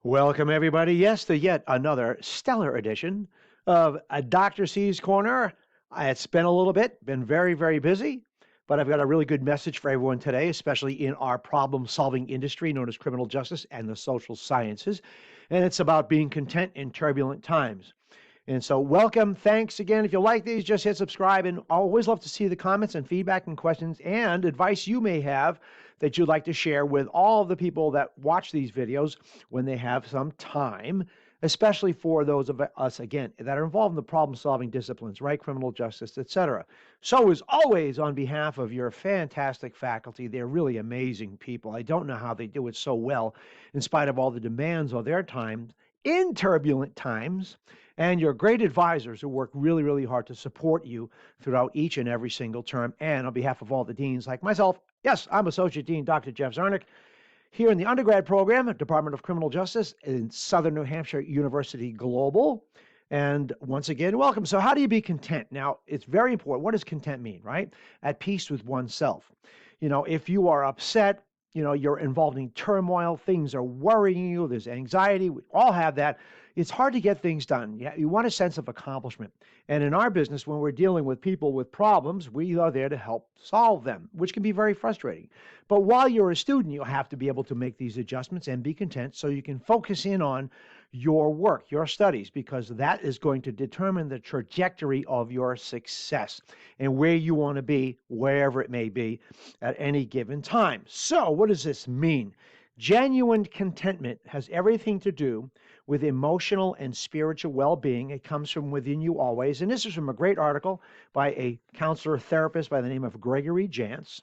Welcome, everybody. Yes, to yet another stellar edition of a Dr. C's Corner. It's been a little bit, been very, very busy, but I've got a really good message for everyone today, especially in our problem solving industry known as criminal justice and the social sciences. And it's about being content in turbulent times. And so, welcome. Thanks again. If you like these, just hit subscribe. And I always love to see the comments and feedback and questions and advice you may have that you'd like to share with all of the people that watch these videos when they have some time, especially for those of us, again, that are involved in the problem solving disciplines, right? Criminal justice, etc. So, as always, on behalf of your fantastic faculty, they're really amazing people. I don't know how they do it so well in spite of all the demands of their time in turbulent times, and your great advisors who work really, really hard to support you throughout each and every single term. And on behalf of all the deans like myself, yes, I'm Associate Dean Dr. Jeff Zarnick here in the undergrad program at Department of Criminal Justice in Southern New Hampshire University Global. And once again, welcome. So, how do you be content? Now, it's very important. What does content mean, right? At peace with oneself. If you are upset, you're involved in turmoil, things are worrying you, there's anxiety, we all have that. It's hard to get things done. You want a sense of accomplishment. And in our business, when we're dealing with people with problems, we are there to help solve them, which can be very frustrating. But while you're a student, you'll have to be able to make these adjustments and be content so you can focus in on your work, your studies, because that is going to determine the trajectory of your success and where you want to be, wherever it may be at any given time. So, what does this mean? Genuine contentment has everything to do with emotional and spiritual well-being. It comes from within you always. And this is from a great article by a counselor therapist by the name of Gregory Jantz.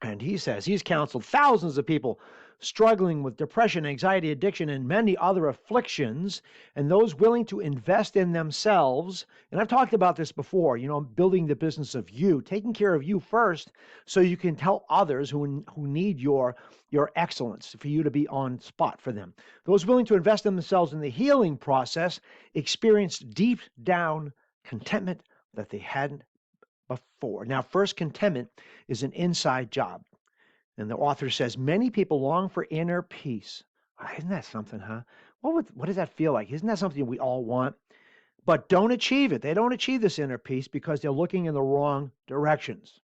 And he says he's counseled thousands of people struggling with depression, anxiety, addiction, and many other afflictions, and those willing to invest in themselves. And I've talked about this before, building the business of you, taking care of you first so you can tell others who need your excellence for you to be on spot for them. Those willing to invest in themselves in the healing process experience deep down contentment that they hadn't before. Now, first, contentment is an inside job. And the author says many people long for inner peace. Isn't that something, huh? What does that feel like? Isn't that something we all want? But don't achieve it. They don't achieve this inner peace because they're looking in the wrong directions.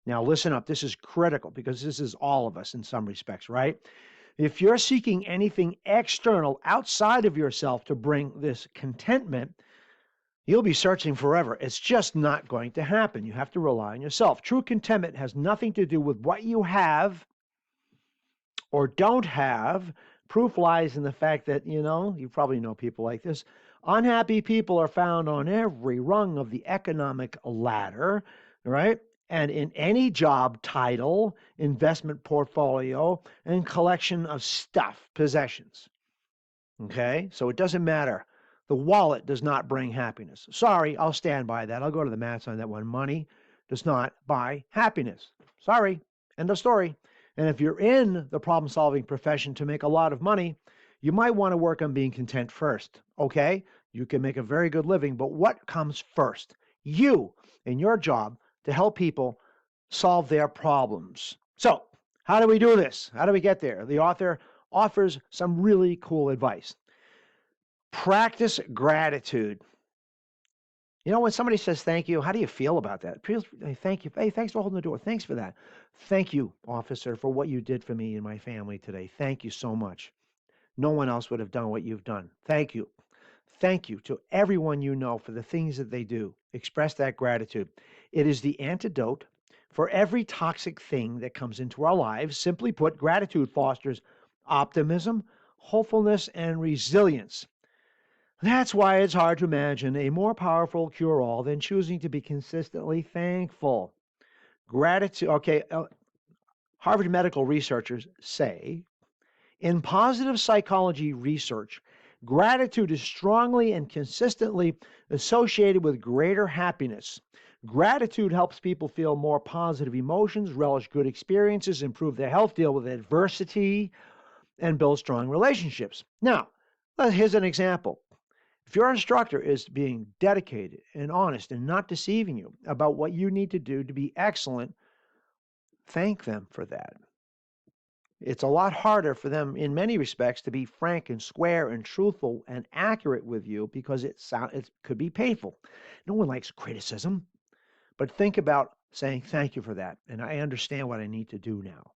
Now, listen up. This is critical because this is all of us in some respects, right? If you're seeking anything external outside of yourself to bring this contentment, you'll be searching forever. It's just not going to happen. You have to rely on yourself. True contentment has nothing to do with what you have or don't have. Proof lies in the fact that, you probably know people like this. Unhappy people are found on every rung of the economic ladder, right? And in any job title, investment portfolio, and collection of stuff, possessions. Okay? So it doesn't matter. The wallet does not bring happiness. Sorry, I'll stand by that. I'll go to the mats on that one. Money does not buy happiness. Sorry. End of story. And if you're in the problem solving profession to make a lot of money, you might want to work on being content first. Okay? You can make a very good living, but what comes first? You and your job to help people solve their problems. So, how do we do this? How do we get there? The author offers some really cool advice. Practice gratitude. When somebody says thank you, how do you feel about that? Hey, thank you. Hey, thanks for holding the door. Thanks for that. Thank you, officer, for what you did for me and my family today. Thank you so much. No one else would have done what you've done. Thank you. Thank you to everyone you know for the things that they do. Express that gratitude. It is the antidote for every toxic thing that comes into our lives. Simply put, gratitude fosters optimism, hopefulness, and resilience. That's why it's hard to imagine a more powerful cure-all than choosing to be consistently thankful. Gratitude, okay, Harvard medical researchers say in positive psychology research, gratitude is strongly and consistently associated with greater happiness. Gratitude helps people feel more positive emotions, relish good experiences, improve their health, deal with adversity, and build strong relationships. Now, here's an example. If your instructor is being dedicated and honest and not deceiving you about what you need to do to be excellent, thank them for that. It's a lot harder for them in many respects to be frank and square and truthful and accurate with you because it could be painful. No one likes criticism, but think about saying thank you for that, and I understand what I need to do now.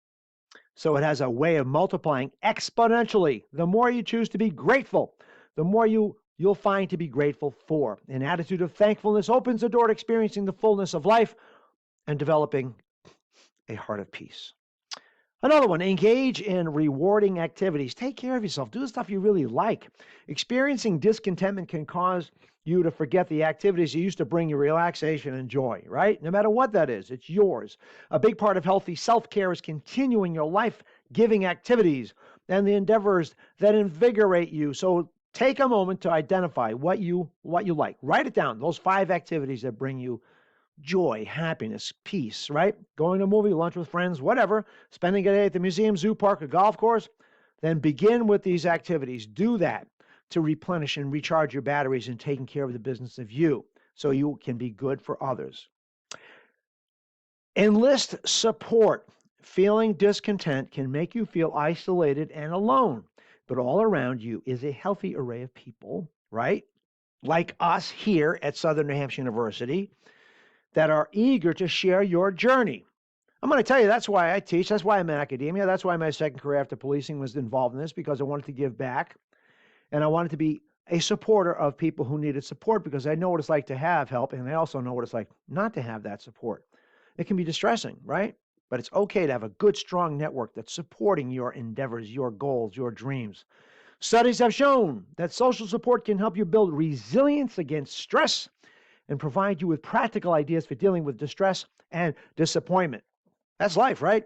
So it has a way of multiplying exponentially. The more you choose to be grateful, the more you'll find to be grateful for. An attitude of thankfulness opens the door to experiencing the fullness of life and developing a heart of peace. Another one, engage in rewarding activities. Take care of yourself. Do the stuff you really like. Experiencing discontentment can cause you to forget the activities you used to bring you relaxation and joy, right? No matter what that is, it's yours. A big part of healthy self-care is continuing your life-giving activities and the endeavors that invigorate you. So take a moment to identify what you like. Write it down, those 5 activities that bring you joy, happiness, peace, right? Going to a movie, lunch with friends, whatever, spending a day at the museum, zoo, park, or golf course, then begin with these activities. Do that to replenish and recharge your batteries and taking care of the business of you so you can be good for others. Enlist support. Feeling discontent can make you feel isolated and alone, but all around you is a healthy array of people, right? Like us here at Southern New Hampshire University, that are eager to share your journey. I'm going to tell you, that's why I teach. That's why I'm in academia. That's why my second career after policing was involved in this, because I wanted to give back. And I wanted to be a supporter of people who needed support because I know what it's like to have help. And I also know what it's like not to have that support. It can be distressing, right? But it's okay to have a good, strong network that's supporting your endeavors, your goals, your dreams. Studies have shown that social support can help you build resilience against stress and provide you with practical ideas for dealing with distress and disappointment. That's life, right?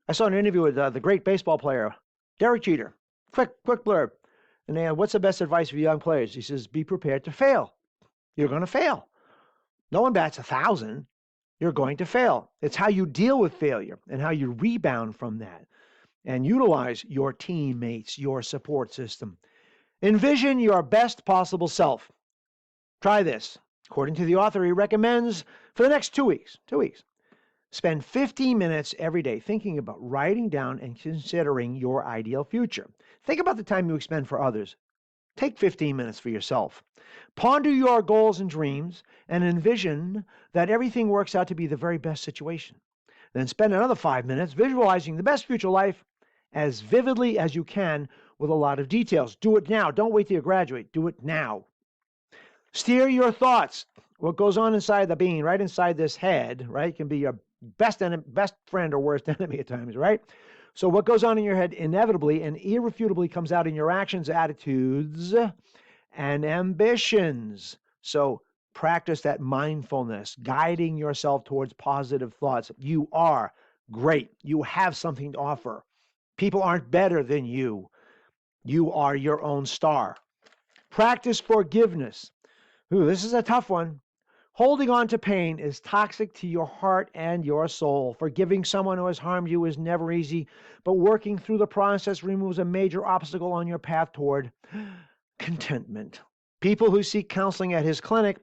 I saw an interview with the great baseball player, Derek Jeter. Quick blurb. And they what's the best advice for young players? He says, be prepared to fail. You're going to fail. No one bats 1,000. You're going to fail. It's how you deal with failure and how you rebound from that and utilize your teammates, your support system. Envision your best possible self. Try this. According to the author, he recommends for the next 2 weeks, spend 15 minutes every day thinking about writing down and considering your ideal future. Think about the time you expend for others. Take 15 minutes for yourself. Ponder your goals and dreams and envision that everything works out to be the very best situation. Then spend another 5 minutes visualizing the best future life as vividly as you can with a lot of details. Do it now. Don't wait till you graduate. Do it now. Steer your thoughts. What goes on inside the being, right inside this head, right, can be your best friend or worst enemy at times, right? So what goes on in your head inevitably and irrefutably comes out in your actions, attitudes, and ambitions. So practice that mindfulness, guiding yourself towards positive thoughts. You are great. You have something to offer. People aren't better than you. You are your own star. Practice forgiveness. Ooh, this is a tough one. Holding on to pain is toxic to your heart and your soul. Forgiving someone who has harmed you is never easy, but working through the process removes a major obstacle on your path toward contentment. People who seek counseling at his clinic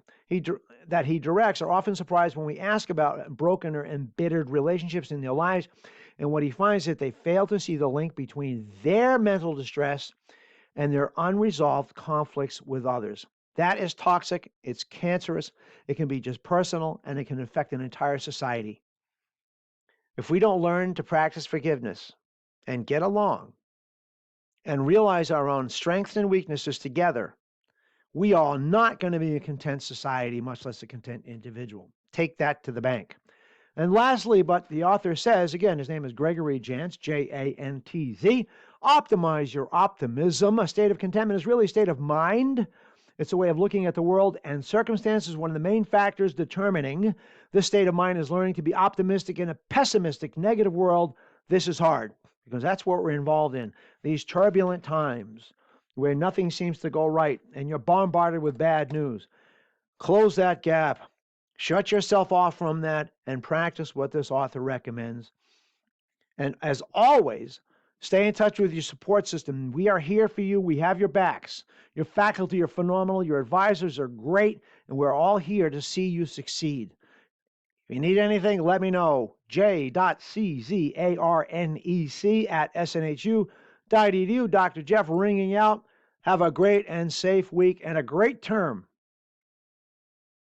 that he directs are often surprised when we ask about broken or embittered relationships in their lives, and what he finds is that they fail to see the link between their mental distress and their unresolved conflicts with others. That is toxic. It's cancerous. It can be just personal, and it can affect an entire society. If we don't learn to practice forgiveness and get along and realize our own strengths and weaknesses together, we are not going to be a content society, much less a content individual. Take that to the bank. And lastly, but the author says, again, his name is Gregory Jantz, Jantz, optimize your optimism. A state of contentment is really a state of mind. It's a way of looking at the world and circumstances. One of the main factors determining this state of mind is learning to be optimistic in a pessimistic, negative world. This is hard because that's what we're involved in. These turbulent times where nothing seems to go right and you're bombarded with bad news. Close that gap. Shut yourself off from that and practice what this author recommends. And as always, stay in touch with your support system. We are here for you. We have your backs. Your faculty are phenomenal. Your advisors are great. And we're all here to see you succeed. If you need anything, let me know. j.czarnec@snhu.edu. Dr. Jeff ringing out. Have a great and safe week and a great term.